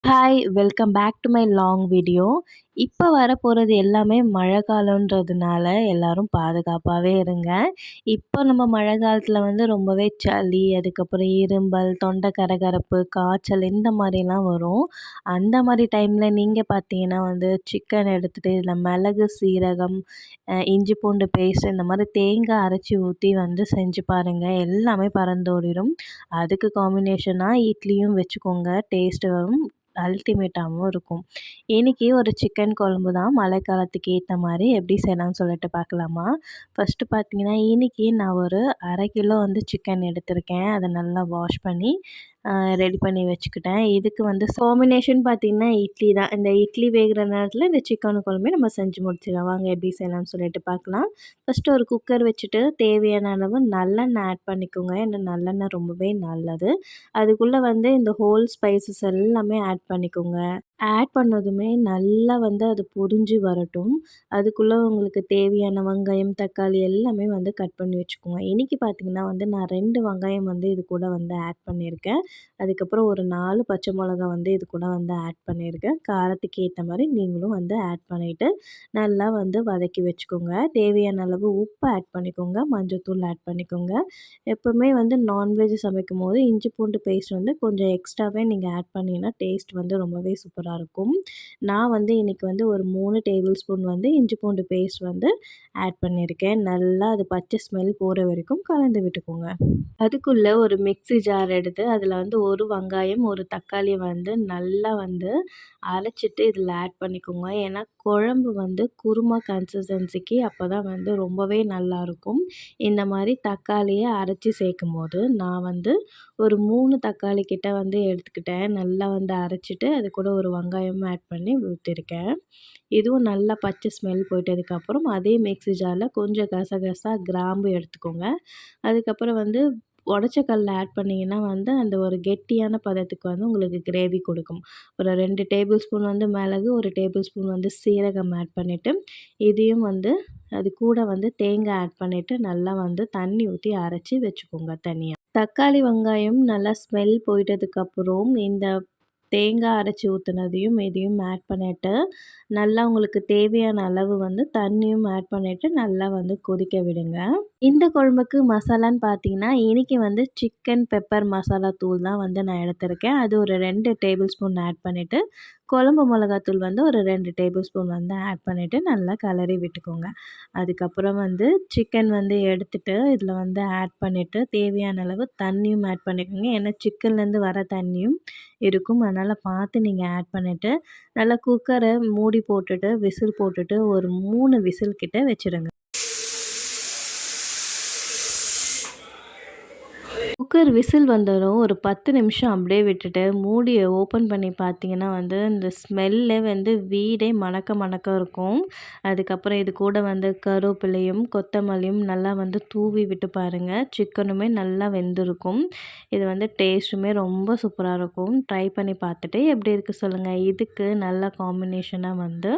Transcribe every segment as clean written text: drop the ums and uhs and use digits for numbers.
Hi! Welcome back to my long video. இப்போ வரப்போகிறது எல்லாமே மழை காலன்றதுனால எல்லாரும் பாதுகாப்பாகவே இருங்க. இப்போ நம்ம மழை காலத்தில் ரொம்பவே சளி, அதுக்கப்புறம் இருமல், தொண்டை கரகரப்பு, காய்ச்சல் இந்த மாதிரிலாம் வரும். அந்த மாதிரி டைமில் நீங்கள் பார்த்தீங்கன்னா சிக்கன் எடுத்துகிட்டு இதில் மிளகு, சீரகம், இஞ்சி பூண்டு பேஸ்ட் இந்த மாதிரி தேங்காய் அரைச்சி ஊற்றி செஞ்சு பாருங்கள். எல்லாமே பறந்தோடிடும். அதுக்கு காம்பினேஷனாக இட்லியும் வச்சுக்கோங்க. டேஸ்ட்டு வரும். அல்டிமேட்டாகவும் இருக்கும். இன்றைக்கி ஒரு சிக்கன் குழம்பு தான் மழைக்காலத்துக்கு ஏற்ற மாதிரி எப்படி செய்யலாம்னு சொல்லிட்டு பார்க்கலாமா? ஃபஸ்ட்டு பார்த்தீங்கன்னா இன்றைக்கி நான் ஒரு 1/2 கிலோ சிக்கன் எடுத்திருக்கேன். அதை நல்லா வாஷ் பண்ணி ரெடி பண்ணி வச்சுக்கிட்டேன். இதுக்கு காம்பினேஷன் பார்த்திங்கன்னா இட்லி தான். இந்த இட்லி வேகிற நேரத்தில் இந்த சிக்கன் குழம்பே நம்ம செஞ்சு முடிச்சிடலாம். வாங்க எப்படி செய்யலாம்னு சொல்லிட்டு பார்க்கலாம். ஃபஸ்ட்டு ஒரு குக்கர் வச்சுட்டு தேவையான அளவு நல்லெண்ணெய் ஆட் பண்ணிக்கோங்க. ஏன்னா நல்லெண்ணெய் ரொம்பவே நல்லது. அதுக்குள்ளே இந்த ஹோல் ஸ்பைசஸ் எல்லாமே ஆட் பண்ணிக்கோங்க. ஆட் பண்ணதுமே நல்லா அது பொரிஞ்சு வரட்டும். அதுக்குள்ளே உங்களுக்கு தேவையான வெங்காயம், தக்காளி எல்லாமே கட் பண்ணி வச்சுக்கோங்க. இன்றைக்கி பார்த்திங்கன்னா நான் 2 வெங்காயம் இது கூட ஆட் பண்ணியிருக்கேன். அதுக்கப்புறம் ஒரு 4 பச்சை மிளகா இது கூட ஆட் பண்ணியிருக்கேன். காரத்துக்கு ஏற்ற மாதிரி நீங்களும் ஆட் பண்ணிவிட்டு நல்லா வதக்கி வச்சுக்கோங்க. தேவையான அளவு உப்பு ஆட் பண்ணிக்கோங்க. மஞ்சள்தூள் ஆட் பண்ணிக்கோங்க. எப்போவுமே நான்வெஜ் சமைக்கும்போது இஞ்சி பூண்டு பேஸ்ட் கொஞ்சம் எக்ஸ்ட்ராவே நீங்கள் ஆட் பண்ணிங்கன்னா டேஸ்ட் ரொம்பவே சூப்பராக இருக்கும். நான் இன்றைக்கி ஒரு 3 டேபிள் ஸ்பூன் இஞ்சி பூண்டு பேஸ்ட் ஆட் பண்ணியிருக்கேன். நல்லா அது பச்சை ஸ்மெல் போகிற வரைக்கும் கலந்து விட்டுக்கோங்க. அதுக்குள்ளே ஒரு மிக்ஸி ஜார் எடுத்து அதில் ஒரு வெங்காயம், ஒரு தக்காளி நல்லா அரைச்சிட்டு இதில் ஆட் பண்ணிக்கோங்க. ஏன்னா குழம்பு குருமா கன்சிஸ்டன்சிக்கு அப்போ தான் ரொம்பவே நல்லாயிருக்கும். இந்த மாதிரி தக்காளியை அரைச்சி சேர்க்கும்போது நான் ஒரு 3 தக்காளி கிட்ட எடுத்துக்கிட்டேன். நல்லா அரைச்சிட்டு அது கூட ஒரு வெங்காயமும் ஆட் பண்ணி ஊற்றிருக்கேன். இதுவும் நல்லா பச்சை ஸ்மெல் போயிட்டதுக்கப்புறம் அதே மிக்ஸி ஜாரில் கொஞ்சம் கசகசா, கிராம்பு எடுத்துக்கோங்க. அதுக்கப்புறம் உடச்ச கல்ல ஆட் பண்ணிங்கன்னா அந்த ஒரு கெட்டியான பதத்துக்கு உங்களுக்கு கிரேவி கொடுக்கும். ஒரு 2 டேபிள் ஸ்பூன் மிளகு, 1 டேபிள் ஸ்பூன் சீரகம் ஆட் பண்ணிவிட்டு இதையும் அது கூட தேங்காய் ஆட் பண்ணிவிட்டு நல்லா தண்ணி ஊற்றி அரைச்சி வச்சுக்கோங்க தனியாக. தக்காளி, வெங்காயம் நல்லா ஸ்மெல் போயிட்டதுக்கப்புறம் இந்த தேங்காய் அரைச்சி ஊற்றுனதையும் இதையும் ஆட் பண்ணிவிட்டு நல்லா உங்களுக்கு தேவையான அளவு தண்ணியும் ஆட் பண்ணிவிட்டு நல்லா கொதிக்க விடுங்க. இந்த குழம்புக்கு மசாலான்னு பார்த்தீங்கன்னா இன்றைக்கி சிக்கன் பெப்பர் மசாலா தூள் தான் நான் எடுத்திருக்கேன். அது ஒரு 2 டேபிள் ஸ்பூன் ஆட் பண்ணிவிட்டு குழம்பு மிளகாத்தூள் ஒரு 2 டேபிள் ஸ்பூன் ஆட் பண்ணிவிட்டு நல்லா கிளறி விட்டுக்கோங்க. அதுக்கப்புறம் சிக்கன் எடுத்துகிட்டு இதில் ஆட் பண்ணிவிட்டு தேவையான அளவு தண்ணியும் ஆட் பண்ணிக்கோங்க. ஏன்னா சிக்கன்லேருந்து வர தண்ணியும் இருக்கும். அதனால் பார்த்து நீங்கள் ஆட் பண்ணிவிட்டு நல்லா குக்கரை மூடி போட்டுட்டு விசில் போட்டுட்டு ஒரு 3 விசில் கிட்ட வச்சுருங்க. குக்கர் விசில் வந்ததும் ஒரு 10 நிமிஷம் அப்படியே விட்டுட்டு மூடியை ஓப்பன் பண்ணி பார்த்தீங்கன்னா இந்த ஸ்மெல்லே வீடே மணக்க மணக்க இருக்கும். அதுக்கப்புறம் இது கூட கருவேப்பிலையும் கொத்தமல்லியும் நல்லா தூவி விட்டு பாருங்கள். சிக்கனுமே நல்லா வெந்திருக்கும். இது டேஸ்ட்டுமே ரொம்ப சூப்பராக இருக்கும். ட்ரை பண்ணி பார்த்துட்டு எப்படி இருக்குது சொல்லுங்கள். இதுக்கு நல்ல காம்பினேஷனாக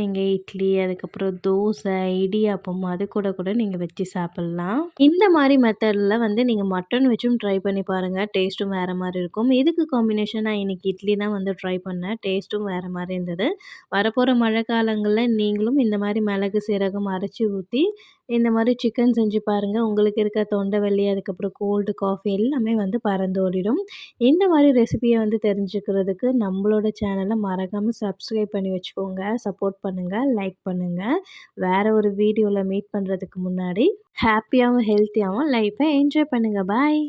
நீங்கள் இட்லி, அதுக்கப்புறம் தோசை, இடியாப்பம் அது கூட கூட நீங்கள் வச்சு சாப்பிட்லாம். இந்த மாதிரி மெத்தடில் நீங்கள் மட்டன் வச்சும் ட்ரை பண்ணி பாருங்கள். டேஸ்ட்டும் வேறு மாதிரி இருக்கும். இதுக்கு காம்பினேஷனாக இன்றைக்கி இட்லி தான் ட்ரை பண்ணேன். டேஸ்ட்டும் வேறு மாதிரி இருந்தது. வரப்போகிற மழை காலங்களில் நீங்களும் இந்த மாதிரி மிளகு, சீரகம் அரைச்சி ஊற்றி இந்த மாதிரி சிக்கன் செஞ்சு பாருங்கள். உங்களுக்கு இருக்க தொண்டை வலி, அதுக்கப்புறம் கோல்டு, காஃபி எல்லாமே பறந்தோடிடும். இந்த மாதிரி ரெசிபியை தெரிஞ்சுக்கிறதுக்கு நம்மளோட சேனலை மறக்காமல் சப்ஸ்கிரைப் பண்ணி வச்சுக்கோங்க. சப்போர்ட் பண்ணுங்கள், லைக் பண்ணுங்கள். வேறு ஒரு வீடியோவில் மீட் பண்ணுறதுக்கு முன்னாடி ஹாப்பியாகவும் ஹெல்த்தியாகவும் லைஃப்பை என்ஜாய் பண்ணுங்கள். பாய்.